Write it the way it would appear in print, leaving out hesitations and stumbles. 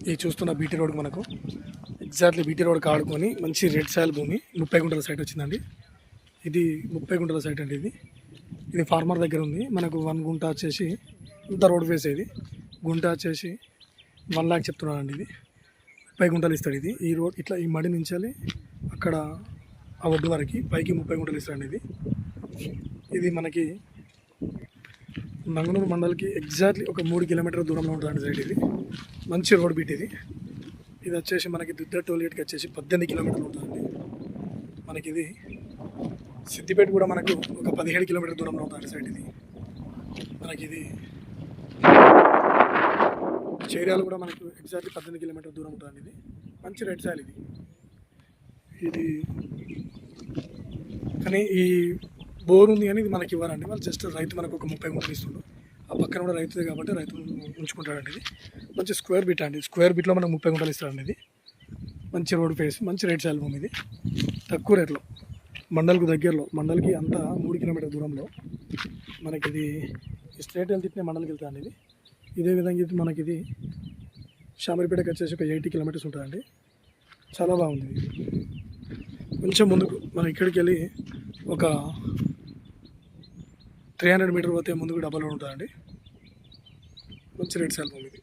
ఇది చూస్తున్న BT road మనకు ఎగ్జాక్ట్లీ బీటీ రోడ్ ఆడుకొని మంచి రెడ్ సాయిల్ భూమి 30 గుంటల సైట్ వచ్చిందండి. ఇది 30 గుంటల సైట్ అండి. ఇది ఫార్మర్ దగ్గర ఉంది. మనకు 1 గుంట వచ్చేసి ఇంత రోడ్ ఫేస్. ఇది గుంట వచ్చేసి 1 లాక్ చెప్తున్నానండి. ఇది 30 గుంటలు ఇస్తాడు. ఇది ఈ రోడ్ ఇట్లా ఈ మడి నుంచి అక్కడ ఆ ఒడ్డు వరకు పైకి 30 గుంటలు ఇస్తాడండి. ఇది మనకి నంగనూరు మండలికి ఎగ్జాక్ట్లీ ఒక 3 కిలోమీటర్ల దూరంలో ఉంటుందండి సైడ్. ఇది మంచి రోడ్ బీట్. ఇది వచ్చేసి మనకి దుద్ద టోల్గేట్కి వచ్చేసి 18 కిలోమీటర్లు ఉంటుందండి. మనకి ఇది సిద్దిపేట కూడా మనకు ఒక 17 కిలోమీటర్ల దూరంలో ఉంటుంది సైడ్. ఇది మనకి ఇది చేర్యాలు కూడా మనకు ఎగ్జాక్ట్లీ 18 కిలోమీటర్ల దూరం ఉంటుంది. ఇది మంచి రెడ్ సాయిల్. ఇది కానీ ఈ బోర్ ఉంది కానీ ఇది మనకి ఇవ్వరండి. వాళ్ళు జస్ట్ రైతు మనకు ఒక 30 గుంటలు ఇస్తుండ్రు. ఆ పక్కన కూడా రైతుదే కాబట్టి రైతు ఉంచుకుంటాడండి. ఇది మంచి స్క్వేర్ బిట్ అండి. స్క్వేర్ బిట్లో మనకు 30 గుంటలు ఇస్తాడండి. ఇది మంచి రోడ్ ఫేస్, మంచి రేట్ సాయిల్ భూమి. ఇది తక్కువ రేట్లో మండల్కు దగ్గరలో, మండల్కి అంతా 3 కిలోమీటర్ల దూరంలో మనకి ఇది స్ట్రేట్ వెళ్తే మండలికి వెళ్తాయండి. ఇది ఇదే విధంగా ఇది మనకి ఇది షామీర్పేటకి వచ్చేసి ఒక 80 కిలోమీటర్స్ ఉంటుందండి. చాలా బాగుంది. కొంచెం ముందుకు మనం ఇక్కడికి వెళ్ళి ఒక 300 మీటర్ పోతే ముందుకు డబల్ రోడ్ ఉంటుందండి. మంచి రేట్ సాయిల్ భూమి ఇది.